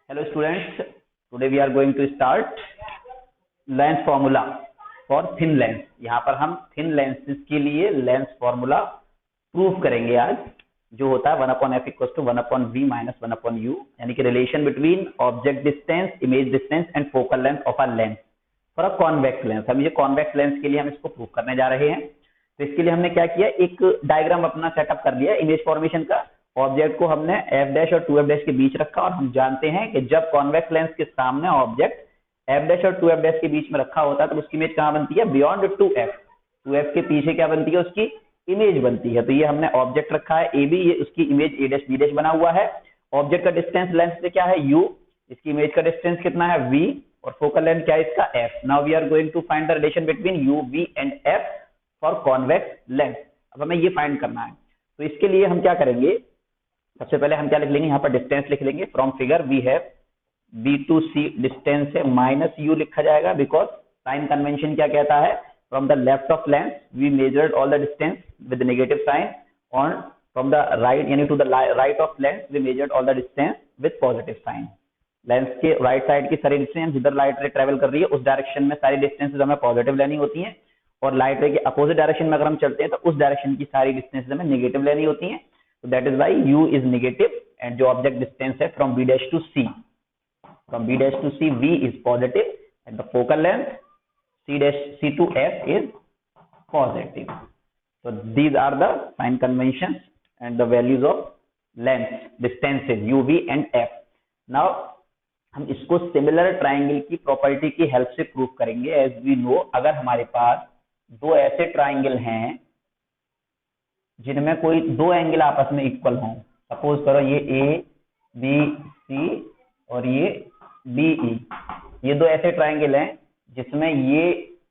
Hello students, today we are going to start lens formula for thin lens. यहाँ पर हम thin lenses के लिए लेंस फॉर्मूला प्रूव करेंगे आज, जो होता है 1/f = 1/v - 1/u, यानी कि relation between object distance, image distance and focal length of a lens for a convex lens. हम ये कॉन्वेक्स लेंस के लिए हम इसको प्रूव करने जा रहे हैं। तो इसके लिए हमने क्या किया, एक डायग्राम अपना सेटअप कर लिया इमेज फॉर्मेशन का। ऑब्जेक्ट को हमने f' और 2f' के बीच रखा, और हम जानते हैं कि जब कॉन्वेक्स लेंस के सामने ऑब्जेक्ट f' और 2f' के बीच में रखा होता है तो उसकी इमेज कहां बनती है, बियॉन्ड 2f। 2f के पीछे क्या बनती है, उसकी इमेज बनती है। तो ये हमने ऑब्जेक्ट रखा है ab, ये उसकी इमेज a' b' बना हुआ है। ऑब्जेक्ट का डिस्टेंस लेंस से क्या है, u, इसकी इमेज का डिस्टेंस कितना है, v, और फोकल लेंथ क्या है इसका, f। Now we are going to find the relation between u, v and f for convex lens. अब हमें ये फाइंड करना है। तो इसके लिए हम क्या करेंगे, सबसे पहले हम क्या लिख लेंगे, यहाँ पर डिस्टेंस लिख लेंगे। From figure we have b to c distance है -u लिखा जाएगा, बिकॉज साइन कन्वेंशन क्या कहता है, from the left of lens we measured all the distance with negative sign, और फ्रॉम द राइट यानी to the right of lens we measured all the distance with positive sign. Lens के right side की सारी distance, जिधर light रे travel कर रही है उस डायरेक्शन में सारी डिस्टेंसेज हमें पॉजिटिव लेनी होती हैं, और लाइट रे के अपोजिट डायरेक्शन में अगर हम चलते हैं तो उस डायरेक्शन की सारी डिस्टेंसेज हमें नेगेटिव लेनी होती हैं। So that is why u is negative, and जो ऑब्जेक्ट डिस्टेंस है from b' to c, from b' to c v is positive, and the focal length c to f is positive. So these are the sign conventions and the values of length distances u, v and f. Now हम इसको similar triangle की property की help से prove करेंगे। As we know, अगर हमारे पास दो ऐसे ट्राइंगल हैं जिनमें कोई दो एंगल आपस में इक्वल हों, सपोज करो ये ए बी सी और ये डी ई, ये दो ऐसे ट्राइंगल हैं जिसमें ये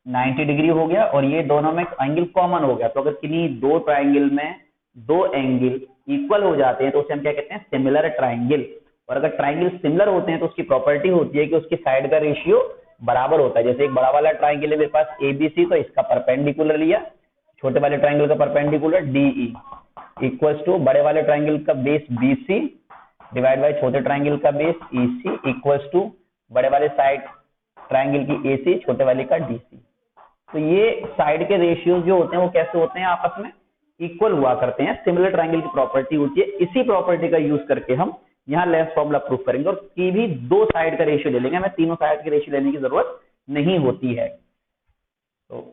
90 डिग्री हो गया और ये दोनों में एंगल कॉमन हो गया। तो अगर किन्हीं दो ट्राइंगल में दो एंगल इक्वल हो जाते हैं तो उसे हम क्या कहते हैं, सिमिलर ट्राइंगल। और अगर ट्राइंगल सिमिलर होते हैं तो उसकी प्रॉपर्टी होती है कि उसकी साइड का रेशियो बराबर होता है। जैसे एक बड़ा वाला ट्राइंगल है मेरे पास ABC, तो इसका परपेंडिकुलर लिया, छोटे वाले ट्राइंगल का परपेंडिकुलर DE इक्वल्स टू बड़े वाले ट्राइंगल का बेस BC डिवाइड बाय छोटे ट्राइंगल का बेस EC इक्वल्स टू बड़े वाले साइड ट्राइंगल की AC, छोटे वाले का DC। तो ये साइड के रेशियोज जो होते हैं वो कैसे होते हैं, आपस में इक्वल हुआ करते हैं। सिमिलर ट्राइंगल की प्रॉपर्टी होती है। इसी प्रॉपर्टी का यूज करके हम यहाँ लेंस फॉर्मूला प्रूफ करेंगे, और की भी दो साइड का रेशियो ले लेंगे, हमें तीनों साइड के रेशियो लेने की जरूरत नहीं होती है। तो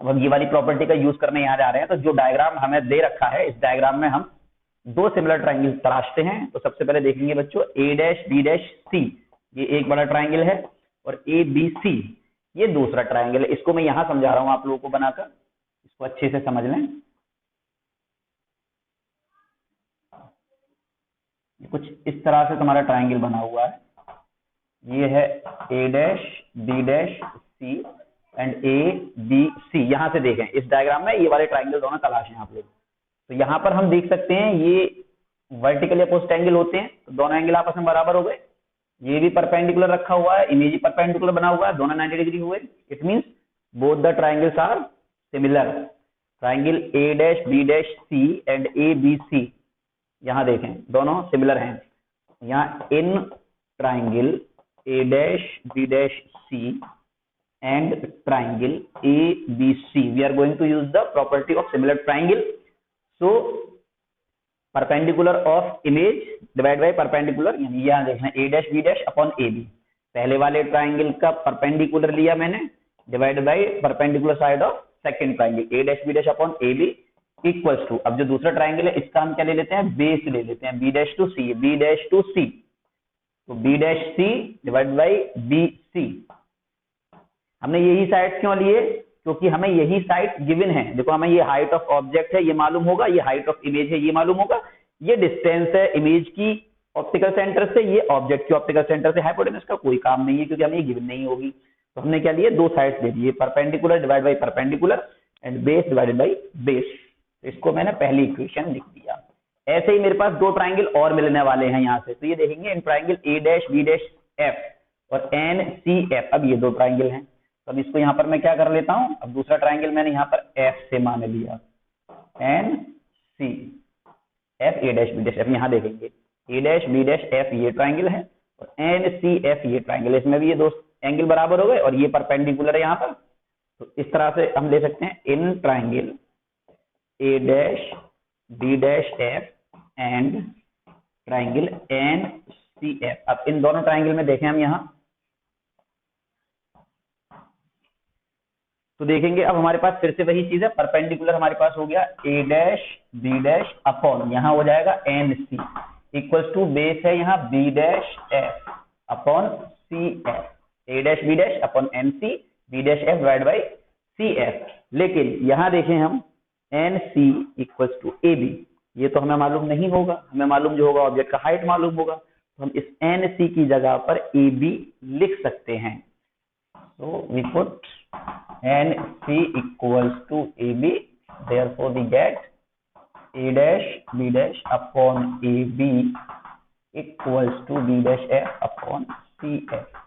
अब हम ये वाली प्रॉपर्टी का यूज करने यहाँ जा रहे हैं। तो जो डायग्राम हमें दे रखा है, इस डायग्राम में हम दो सिमिलर ट्राइंगल तलाशते हैं। तो सबसे पहले देखेंगे बच्चों, A', B', C, ये एक बड़ा ट्राइंगल है, और ABC ये दूसरा ट्राइंगल है। इसको मैं यहाँ समझा रहा हूँ आप लोगों को बनाकर, इसको अच्छे से समझ लें। कुछ इस तरह से तुम्हारा ट्राइंगल बना हुआ है। ये है A', B', C and ABC। यहां से देखें इस डायग्राम में ये वाले ट्राइंगल दोनों तलाशें आप लोग। तो यहाँ पर हम देख सकते हैं ये वर्टिकली अपोजिट एंगल होते हैं, तो दोनों एंगल आपस में बराबर हो गए। ये भी परपेंडिकुलर रखा हुआ है, इमेज परपेंडिकुलर बना हुआ है, दोनों 90 डिग्री हुए। It means both the triangles are similar. Triangle A', B', C and ABC, यहाँ देखें दोनों सिमिलर हैं। यहाँ इन triangle A', B', C and triangle ABC, we are going to use the property of similar triangle. So perpendicular of image divided by perpendicular, यानी यहाँ देखना A', B' upon AB। पहले वाले ट्राइंगल का परपेंडिकुलर लिया मैंने, divide by perpendicular side of second triangle A', B' upon AB equals to, अब जो दूसरा ट्राइंगल है इसका हम क्या ले लेते हैं, बेस ले लेते हैं, B' to C, B' to C, तो B', C divide by BC। हमने यही साइड क्यों लिए, क्योंकि हमें यही साइड गिवन है। देखो हमें ये हाइट ऑफ ऑब्जेक्ट है ये मालूम होगा, ये हाइट ऑफ इमेज है ये मालूम होगा, ये डिस्टेंस है इमेज की ऑप्टिकल सेंटर से, ये ऑब्जेक्ट की ऑप्टिकल सेंटर से। हाइपोटेनस का कोई काम नहीं है क्योंकि हमें ये गिवन नहीं होगी। तो हमने क्या लिए, दो साइड्स ले लिए, perpendicular divide by perpendicular and base divided by base. इसको मैंने पहली इक्वेशन लिख दिया। ऐसे ही मेरे पास दो ट्राइंगल और मिलने वाले हैं यहाँ से। तो ये देखेंगे इन ट्राइंगल A', B', F और NCF। अब ये दो ट्राइंगल हैं, तो अब इसको यहाँ पर मैं क्या कर लेता हूँ, अब दूसरा ट्राइंगल मैंने यहाँ पर F से मान लिया, NC F A', B', F। यहाँ देखेंगे A', B', F ये ट्राइंगल है, एन सी एफ ये ट्राइंगल, इसमें भी ये दो एंगल बराबर हो गए और ये परपेंडिकुलर है यहाँ पर। तो इस तरह से हम ले सकते हैं इन triangle A dash B dash F and triangle N C F. अब इन दोनों ट्राइंगल में देखें हम यहाँ, तो देखेंगे अब हमारे पास फिर से वही चीज है, परपेंडिकुलर हमारे पास हो गया A dash B dash upon यहाँ हो जाएगा N C equals to base है यहाँ B dash F upon C F, A dash B dash upon N C B dash F divide by C F. लेकिन यहाँ देखें हम N C equals to A B, ये तो हमें मालूम नहीं होगा, हमें मालूम जो होगा ऑब्जेक्ट का हाइट मालूम होगा, तो हम इस एन सी की जगह पर ए बी लिख सकते हैं। So we put NC equals to AB, therefore we get A dash B dash upon AB equals to B dash F upon CF।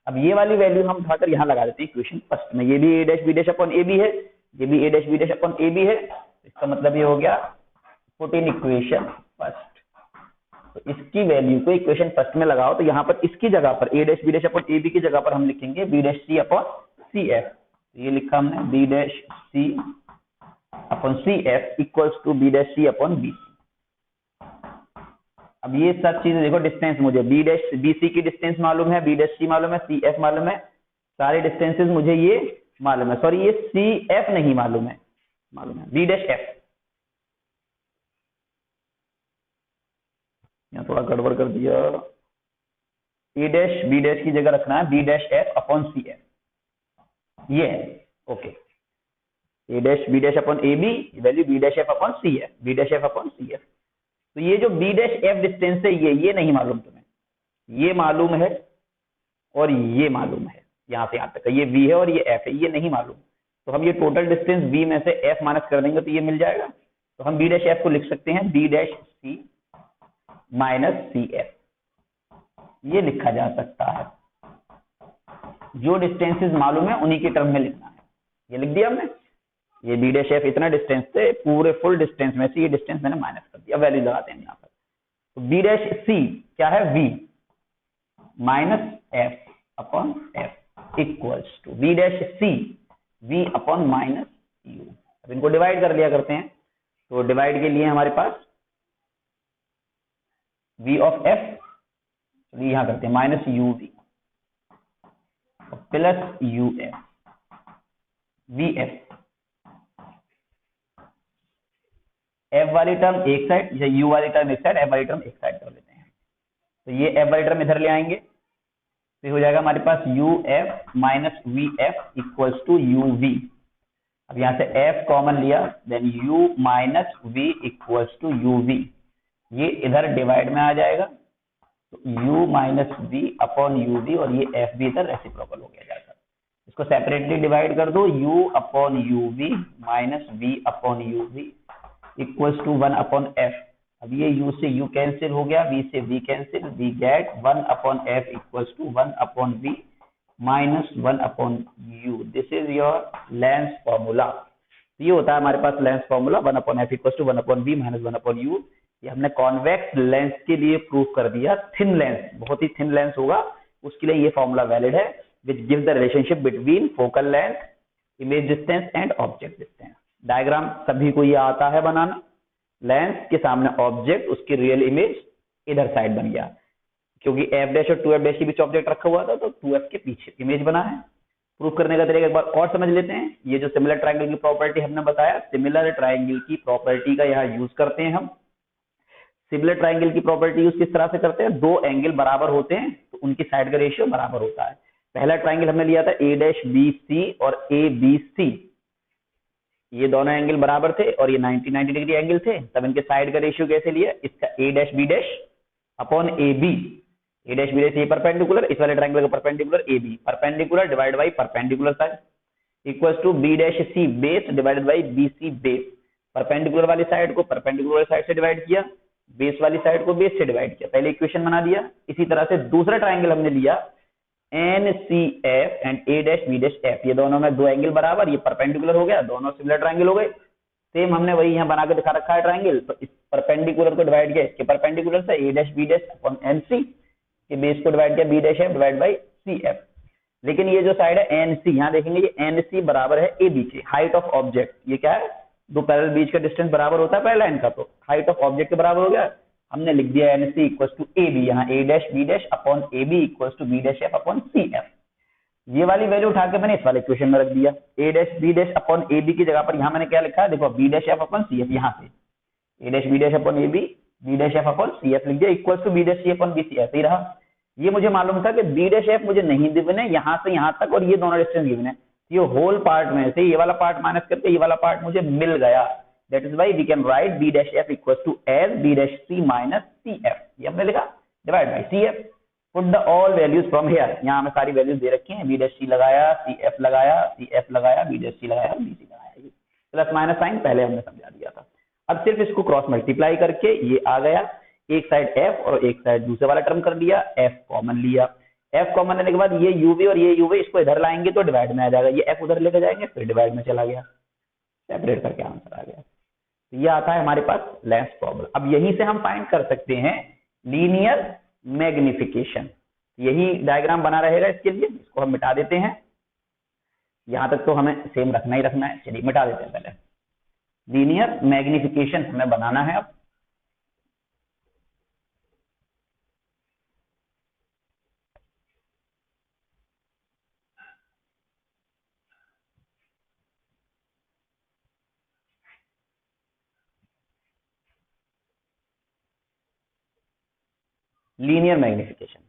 अब ये वाली वैल्यू हम उठाकर यहाँ लगा देते हैं इक्वेशन फर्स्ट में, ये भी A dash B dash upon AB है, ये भी A dash B dash upon AB है, इसका मतलब ये हो गया पुट इन इक्वेशन फर्स्ट। तो इसकी वैल्यू को इक्वेशन फर्स्ट में लगाओ, तो यहाँ पर इसकी जगह पर A dash B dash upon A B की जगह पर हम लिखेंगे B dash C upon C F. ये लिखा हमने B dash C upon C F equals to B dash C upon B C. अब ये सब चीजें देखो, डिस्टेंस मुझे बी डैश बी सी की डिस्टेंस मालूम है, बी डैश सी मालूम है, सी एफ मालूम है, सारे डिस्टेंसेस मुझे ये मालूम है, सॉरी ये सी एफ नहीं मालूम है, बी डैश एफ। यहाँ थोड़ा गड़बड़ कर दिया, ए डैश बी डैश की जगह रखना है B dash F upon C F, ये है okay. A dash B dash upon A B value B dash F upon C F, B dash F upon C F. तो ये जो B dash F distance है ये नहीं मालूम तुम्हें, ये मालूम है और ये मालूम है, यहाँ से यहाँ तक ये v है और ये f है, ये नहीं मालूम। तो हम ये टोटल डिस्टेंस v में से f माइनस कर देंगे तो ये मिल जाएगा। तो हम बी डैश एफ को लिख सकते हैं B dash C minus C F, ये लिखा जा सकता है। जो डिस्टेंसेस मालूम है उन्हीं के टर्म में लिखना है, ये लिख दिया हमने। ये बी डैश एफ इतना डिस्टेंस थे, पूरे फुल डिस्टेंस में से ये डिस्टेंस मैंने माइनस कर दिया, वैल्यू लगाते हैं यहाँ पर। तो बी डैश सी क्या है v minus F upon F equals to B dash C v upon minus U. अब इनको डिवाइड कर लिया करते हैं, तो डिवाइड के लिए हमारे पास v ऑफ f, चलिए यहां करते हैं minus U V plus U F V F. f वाली टर्म एक साइड या u वाली टर्म एक साइड, f वाली टर्म एक साइड कर लेते हैं। तो ये f वाली टर्म इधर ले आएंगे, तो हो जाएगा हमारे पास U F minus V F equals to U V. अब यहां से f कॉमन लिया, then u minus v equals to U V, ये इधर डिवाइड में आ जाएगा, तो u minus V upon U V, और ये f भी इधर रेसिप्रोकल हो गया जाएगा। इसको सेपरेटली डिवाइड कर दो, u upon U V minus v upon U V equals to 1 upon f। अब ये u से u कैंसिल हो गया, v से v cancel, we get 1 upon f equals to 1 upon v minus 1 upon u। This is your lens formula. ये होता है हमारे पास lens formula 1 upon f equals to 1 upon v minus 1 upon u। ये हमने कॉन्वेक्स लेंस के लिए prove कर दिया। थिन लेंस, बहुत ही थिन लेंस होगा उसके लिए ये फॉर्मूला वैलिड है, which gives the relationship between focal length, image distance and object distance. Diagram सभी को ये आता है बनाना, लेंस के सामने ऑब्जेक्ट, उसकी रियल इमेज इधर साइड बन गया, क्योंकि f डैश और 2f डैश के बीच ऑब्जेक्ट रखा हुआ था, तो 2f के पीछे इमेज बना है। प्रूव करने का तरीका एक बार और समझ लेते हैं। ये जो सिमिलर ट्राइंगल की प्रॉपर्टी हमने बताया, सिमिलर ट्राइंगल की प्रॉपर्टी का यहाँ यूज करते हैं हम। सिमिलर ट्राइंगल की प्रॉपर्टी यूज किस तरह से करते हैं, दो एंगल बराबर होते हैं तो उनकी साइड का रेशियो बराबर होता है। पहला ट्राइंगल हमने लिया था ए डैश बी सी और ए बी सी, ये दोनों एंगल बराबर थे और ये 90 डिग्री एंगल थे, तब इनके साइड का रेशियो कैसे लिया, इसका A dash B dash upon A B, A dash B dash ये परपेंडिकुलर, इस वाले ट्राइंगल का perpendicular A B, perpendicular divide by perpendicular side equals to B dash C base divided by B C base. Perpendicular वाली side को perpendicular side से divide किया, base वाली साइड को बेस से डिवाइड किया, पहले इक्वेशन बना दिया। इसी तरह से दूसरा ट्राइंगल हमने लिया N C F and A dash B dash F, ये दोनों में दो एंगल बराबर, ये परपेंडिकुलर हो गया, दोनों सिमिलर ट्राइंगल हो गए। सेम हमने वही यहाँ बना के दिखा रखा है ट्राइंगल, तो इस परपेंडिकुलर को डिवाइड किया इसके परपेंडिकुलर से, A dash B dash upon N C कि बेस को डिवाइड किया B dash F divide by C F. लेकिन ये जो साइड है एन सी, यहाँ देखेंगे ये एन सी बराबर है ए बी के, हाइट ऑफ ऑब्जेक्ट। ये क्या है, दो पैरेलल बीच का डिस्टेंस बराबर होता है पहले लाइन का, तो हाइट ऑफ ऑब्जेक्ट के बराबर हो गया। हमने लिख दिया N C equal to A B, यहाँ A dash B dash upon A B equal to B dash F upon C F. ये वाली वैल्यू उठा के मैंने इस वाले इक्वेशन में रख दिया, A dash B dash upon A B की जगह पर यहाँ मैंने क्या लिखा है, देखो B dash F upon C F, यहाँ से A dash B dash upon A B dash F upon C F लिख दिया equal to B dash C upon B C. ऐसे ही रहा। ये मुझे मालूम था कि बी डैश एफ मुझे नहीं गिवन है, यहाँ से यहाँ तक और ये दोनों डिस्टेंस गिवन है, ये होल पार्ट में से ये वाला पार्ट माइनस करके ये वाला पार्ट मुझे मिल गया। That is why we can write B dash F equal to as B dash C minus C F. ये हमने लिखा divide by C F. Put the all values from here, यहाँ हमें सारी वैल्यूज दे रखी हैं, बी डैश सी लगाया, C F लगाया, सी एफ लगाया, बी डैश सी लगाया, बी सी लगाया। प्लस माइनस साइन पहले हमने समझा दिया था। अब सिर्फ इसको क्रॉस मल्टीप्लाई करके ये आ गया, एक साइड एफ और एक साइड दूसरे वाला टर्म कर दिया, एफ कॉमन लिया। एफ कॉमन लेने के बाद ये यूवी और ये यूवी इसको इधर लाएंगे तो डिवाइड में आ जाएगा, ये एफ उधर लेके जाएंगे फिर डिवाइड में चला गया, सेपरेट करके आंसर आ गया। तो ये आता है हमारे पास लेंस फॉर्मूला। अब यहीं से हम फाइंड कर सकते हैं लीनियर मैग्निफिकेशन। यही डायग्राम बना रहेगा इसके लिए, इसको हम मिटा देते हैं। यहां तक तो हमें सेम रखना ही रखना है, चलिए मिटा देते हैं। पहले लीनियर मैग्निफिकेशन हमें बनाना है। अब लीनियर मैग्निफिकेशन,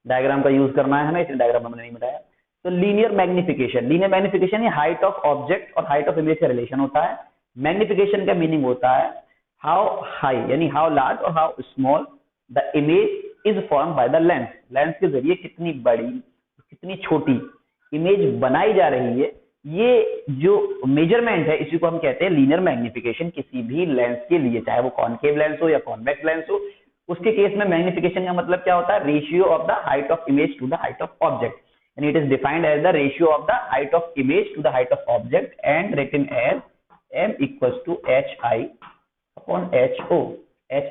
डायग्राम का यूज करना है हमें, इसलिए डायग्राम हमने नहीं मिटाया। तो लीनियर मैग्निफिकेशन ये हाइट ऑफ ऑब्जेक्ट और हाइट ऑफ इमेज का रिलेशन होता है। मैग्निफिकेशन का मीनिंग होता है हाउ हाई यानी हाउ लार्ज और how small the image is form by the lens. Lens के जरिए कितनी बड़ी कितनी छोटी इमेज बनाई जा रही है, ये जो मेजरमेंट है इसी को हम कहते हैं लीनियर मैग्निफिकेशन। किसी भी लेंस के लिए, चाहे वो कॉनकेव लेंस हो या कॉन्वेक्स लेंस हो, उसके केस में मैग्निफिकेशन का मतलब क्या होता है, ratio of the height of image to the height of object, and it is defined as the ratio of the height of image to the height of object and written as m equals to hi upon ho।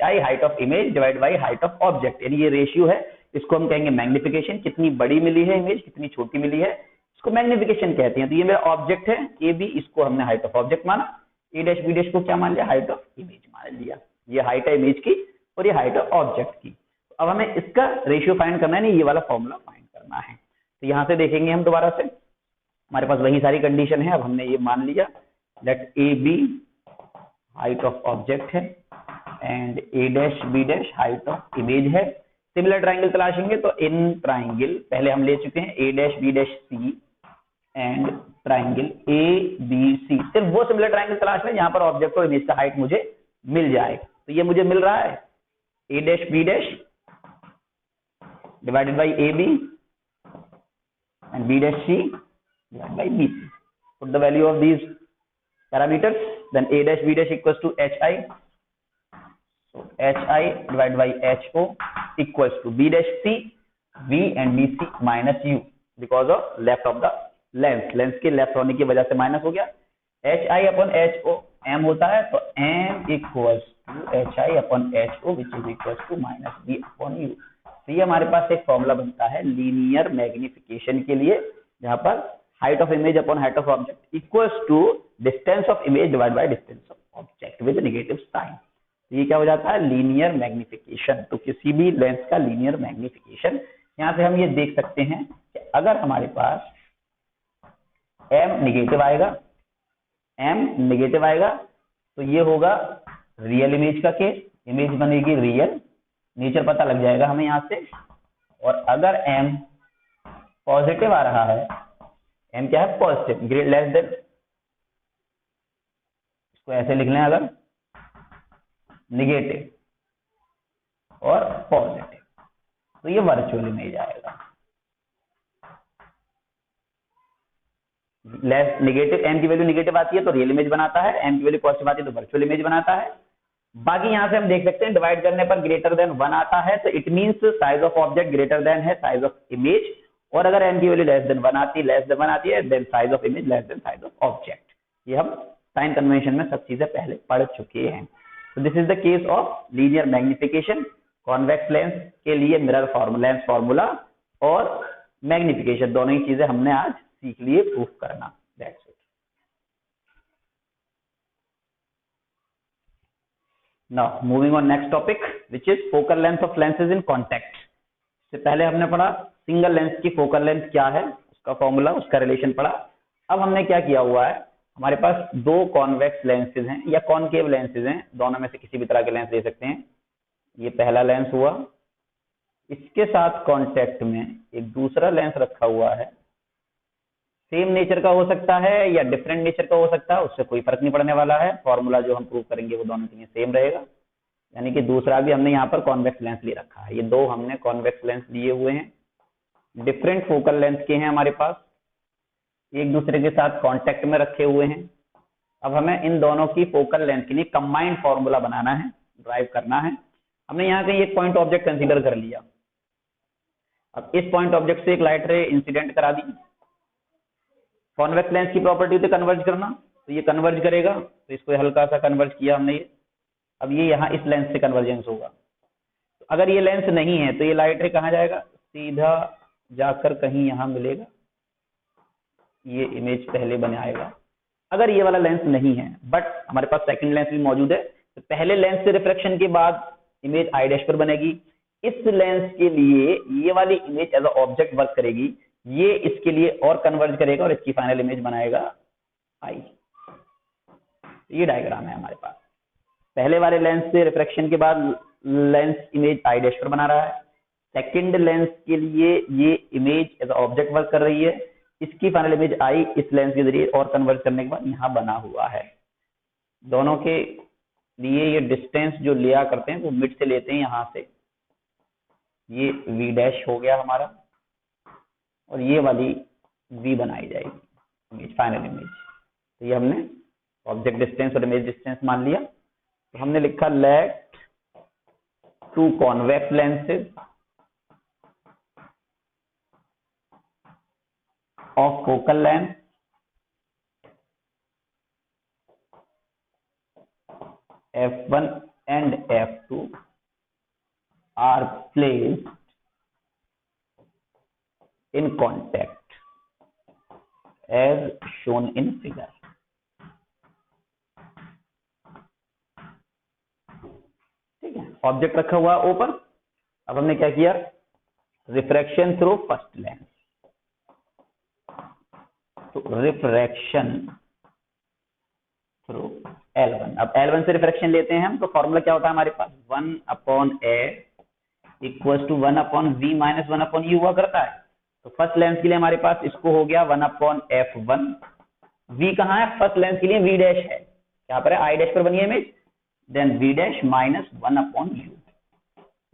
hi height of image divide by height of object, यानी ये ratio है, इसको हम कहेंगे magnification. कितनी बड़ी मिली है image, कितनी छोटी मिली है, इसको मैग्निफिकेशन कहते हैं। तो ये मेरा ऑब्जेक्ट है ए बी, इसको हमने हाइट ऑफ ऑब्जेक्ट माना, ए डैश बी डैश को क्या मान लिया, हाइट ऑफ इमेज मान लिया। ये हाइट है इमेज की और ये हाइट ऑफ ऑब्जेक्ट की। अब हमें इसका रेशियो फाइंड करना है, नहीं ये वाला फॉर्मूला फाइंड करना है। तो यहां से देखेंगे हम दोबारा से, हमारे पास वही सारी कंडीशन है। अब हमने ये मान लिया let A B height of object है and A dash B dash height of image है। सिमिलर ट्राइंगल तलाशेंगे तो इन ट्राइंगल पहले हम ले चुके हैं, A dash B dash C and triangle A B C. सिर्फ वो सिमिलर ट्राइंगल तलाश में जहां पर ऑब्जेक्ट और इमेज का हाइट मुझे मिल जाए। तो ये मुझे मिल रहा है A dash B dash divided by A B and B dash C divided by B C. Put the value of these parameters, then a dash b dash equals to hi, so hi divided by ho equals to b dash c, v and bc minus u because of left of the lens, lens के left होने की वजह से minus हो गया। hi upon ho m होता है, तो m equals to hi upon ho which is equals to minus v upon u। तो ये हमारे पास एक फॉर्मूला बनता है लीनियर मैग्निफिकेशन के लिए, जहां पर height of image upon height of object equals to distance of image divided by distance of object with negative sign। तो ये क्या हो जाता है, लीनियर मैग्निफिकेशन। तो किसी भी लेंस का लीनियर मैग्निफिकेशन, यहां से हम ये देख सकते हैं कि अगर हमारे पास m निगेटिव आएगा तो ये होगा रियल इमेज का केस, इमेज बनेगी रियल, नेचर पता लग जाएगा हमें यहां से। और अगर m पॉजिटिव आ रहा है, m क्या है, पॉजिटिव, ग्रेट लेस देन, इसको ऐसे लिख लें, अगर निगेटिव और पॉजिटिव तो ये वर्चुअल इमेज आएगा। लेस निगेटिव, m की वैल्यू निगेटिव आती है तो रियल इमेज बनाता है, m की वैल्यू पॉजिटिव आती है तो वर्चुअल इमेज बनाता है। बाकी यहां से हम देख सकते हैं डिवाइड करने पर ग्रेटर देन 1 आता है, तो it means size of object greater than है साइज ऑफ इमेज, और अगर m की वैल्यू लेस देन 1 आती है then size of image less than size of object. ये हम साइन कन्वेंशन में सब चीजें पहले पढ़ चुके हैं। तो this is the case of linear magnification, convex lens के लिए मिरर लेंस फॉर्मूला और मैग्निफिकेशन, दोनों ही चीजें हमने आज सीख लिए प्रूफ करना। That's it. Now moving on next topic which is focal length of lenses in contact. से पहले हमने पढ़ा सिंगल लेंस की फोकल लेंथ क्या है, उसका फॉर्मूला, उसका रिलेशन पढ़ा। अब हमने क्या किया हुआ है, हमारे पास दो कॉन्वेक्स लेंसेज हैं या कॉनकेव लेंसेज हैं, दोनों में से किसी भी तरह के लेंस ले सकते हैं। ये पहला लेंस हुआ, इसके साथ कांटेक्ट में एक दूसरा लेंस रखा हुआ है, सेम नेचर का हो सकता है या डिफरेंट नेचर का हो सकता है, उससे कोई फर्क नहीं पड़ने वाला है। फॉर्मूला जो हम प्रूव करेंगे वो दोनों के लिए सेम रहेगा, यानी कि दूसरा भी हमने यहाँ पर कॉन्वेक्स लेंस ले रखा है। ये दो हमने कॉन्वेक्स लेंस लिए हुए हैं, डिफरेंट फोकल लेंथ के हैं हमारे पास, एक दूसरे के साथ कांटेक्ट में रखे हुए हैं। अब हमें इन दोनों की फोकल लेंथ के लिए कंबाइंड फॉर्मूला बनाना है, ड्राइव करना है। हमने यहाँ कहीं एक पॉइंट ऑब्जेक्ट कंसीडर कर लिया। अब इस पॉइंट ऑब्जेक्ट से एक लाइट रे इंसिडेंट करा दी, कॉन्वेक्स लेंस की प्रॉपर्टी से कन्वर्ज करना, तो ये कन्वर्ज करेगा, तो इसको हल्का सा कन्वर्ज किया हमने ये। अब ये यहाँ इस लेंस से कन्वर्जेंस होगा। तो अगर ये लेंस नहीं है तो ये लाइट रे कहाँ जाएगा, सीधा जाकर कहीं यहाँ मिलेगा, ये इमेज पहले बनाएगा। अगर ये वाला लेंस नहीं है बट हमारे पास सेकंड लेंस भी मौजूद है, तो पहले लेंस से रिफ्लेक्शन के बाद इमेज आई डैश पर बनेगी। इस लेंस के लिए ये वाली image as a object work करेगी, ये इसके लिए और कन्वर्ज करेगा और इसकी फाइनल इमेज बनाएगा आई। ये डायग्राम है हमारे पास, पहले वाले लेंस से रिफ्लेक्शन के बाद लेंस इमेज आई डैश पर बना रहा है, सेकंड लेंस के लिए ये image as a object work कर रही है, इसकी फाइनल इमेज आई इस लेंस के जरिए और कन्वर्ट करने के बाद यहाँ बना हुआ है। दोनों के लिए ये डिस्टेंस जो लिया करते हैं वो मिड से लेते हैं, यहाँ से ये वी डैश हो गया हमारा और ये वाली वी बनाई जाएगी इमेज, फाइनल इमेज। तो ये हमने ऑब्जेक्ट डिस्टेंस और इमेज डिस्टेंस मान लिया। तो हमने लिखा let two convex lenses of focal length f1 and f2 are placed in contact as shown in figure। ठीक है, ऑब्जेक्ट रखा हुआ ऊपर। अब हमने क्या किया, रिफ्रैक्शन थ्रू फर्स्ट लेंस, तो रिफ्रैक्शन थ्रू L1। अब L1 से रिफ्रैक्शन लेते हैं हम, तो फॉर्मूला क्या होता है हमारे पास, 1/a equal to 1/v minus 1/u हुआ करता है। तो फर्स्ट लेंस के लिए हमारे पास इसको हो गया 1/f1, v कहाँ है, फर्स्ट लेंस के लिए v डैश है, यहाँ पर आई डैश पर बनी है image, then v dash minus 1/u।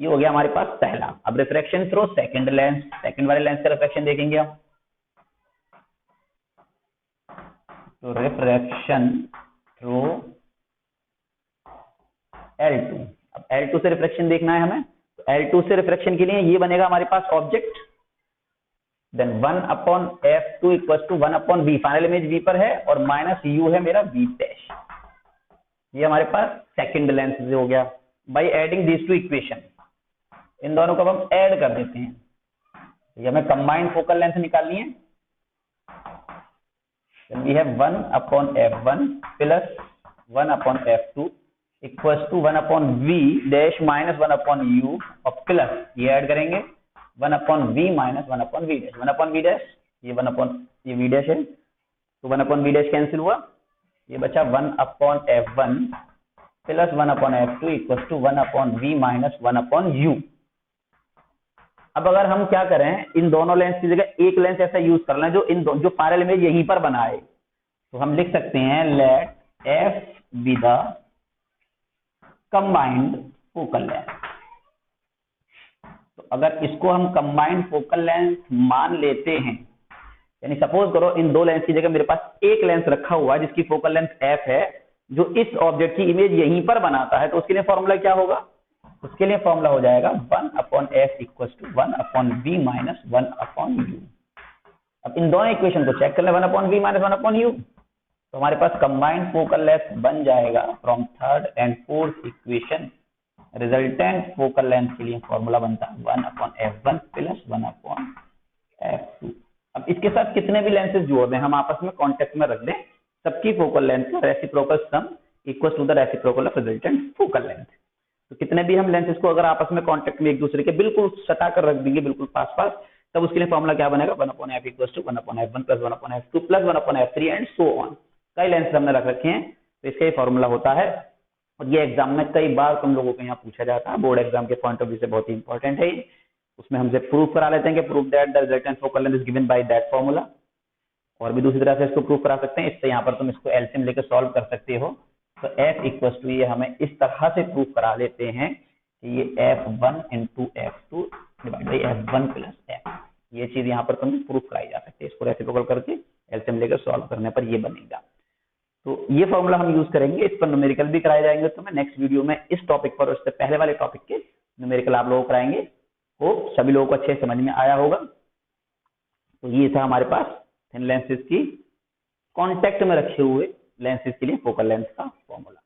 ये हो गया हमारे पास पहला। अब refraction through second lens, second वाले लेंस का रिफ्रैक्शन देखेंगे हम, तो रिफ्रैक्शन थ्रू L2। अब L2 से रिफ्रैक्शन देखना है हमें, तो L2 से रिफ्रैक्शन के लिए ये बनेगा हमारे पास object, then 1/f2 equal to 1/v, final image v पर है और माइनस u है मेरा v डैश। ये हमारे पास सेकंड लेंस से हो गया। By adding this to equation, इन दोनों को हम ऐड कर देते हैं, ये हमें कंबाइंड फोकल लेंथ निकालनी है। Then we have 1/f1 plus 1/f2 equals to 1/v dash minus 1/u और प्लस ये ऐड करेंगे 1/v minus 1/v dash, 1/v dash ये v dash है, तो 1/v dash कैंसिल हुआ, ये बचा 1/f1 plus 1/f2 equals to 1/v minus 1/u। अब अगर हम क्या करें, इन दोनों लेंस की जगह एक लेंस ऐसा यूज कर लें जो फाइनल इमेज यहीं पर बनाए, तो हम लिख सकते हैं let f be the combined focal length. तो अगर इसको हम कंबाइंड फोकल लेंथ मान लेते हैं, यानी सपोज करो इन दो लेंस की जगह मेरे पास एक लेंस रखा हुआ है जिसकी फोकल लेंथ f है, जो इस ऑब्जेक्ट की इमेज यहीं पर बनाता है, तो उसके लिए फॉर्मूला क्या होगा, उसके लिए फॉर्मूला हो जाएगा 1/f equal to 1/v minus 1/u। अब इन दोनों इक्वेशन को चेक कर ले, 1/v माइनस 1/u, तो हमारे पास कंबाइंड फोकल लेंथ बन जाएगा from third and fourth equation. Resultant focal length के लिए फॉर्मूला बनता है 1/f1 प्लस 1/f2। अब इसके साथ कितने भी लेंसेज जोड़ दें हम आपस में कांटेक्ट में रख दें, सबकी फोकल लेंथ का reciprocal sum equal to the reciprocal of resultant focal length. तो कितने भी हम लेंसेज को अगर आपस में कांटेक्ट में एक दूसरे के बिल्कुल सटा कर रख देंगे, बिल्कुल पास पास, तब उसके लिए फॉर्मूला क्या बनेगा 1/f equal to 1/f1 plus 1/f2 plus 1/f3 and so on. कई लेंस हमने रख रखे हैं तो इसका ही फॉर्मूला होता है। और ये एग्जाम में कई बार तुम लोगों को यहाँ पूछा जाता है, बोर्ड एग्जाम के पॉइंट ऑफ व्यू से बहुत ही इंपॉर्टेंट है। उसमें हमसे प्रूफ करा लेते हैं कि proof that the resultant focal length is given by that formula. और भी दूसरी तरह से इसको प्रूफ करा सकते हैं, इससे यहाँ पर तुम इसको एलसीएम लेकर सॉल्व कर सकते हो। तो f इक्वल टू ये हमें इस तरह से प्रूफ करा लेते हैं कि ये f1 into f2 divide by f1 plus f। ये चीज यहाँ पर तुम्हें प्रूफ कराई जा सकती है, इसको रेसिप्रोकल करके एलसीएम लेकर सॉल्व करने पर ये बनेगा। तो ये फॉर्मूला हम यूज करेंगे, इस पर न्यूमेरिकल भी कराए जाएंगे तुम्हें नेक्स्ट वीडियो में। इस टॉपिक पर, उससे पहले वाले टॉपिक के न्यूमेरिकल आप लोगों को कराएंगे। वो सभी लोगों को अच्छे समझ में आया होगा। तो ये था हमारे पास थिन लेंसेज की कांटेक्ट में रखे हुए लेंसेज के लिए फोकल लेंथ का फॉर्मूला।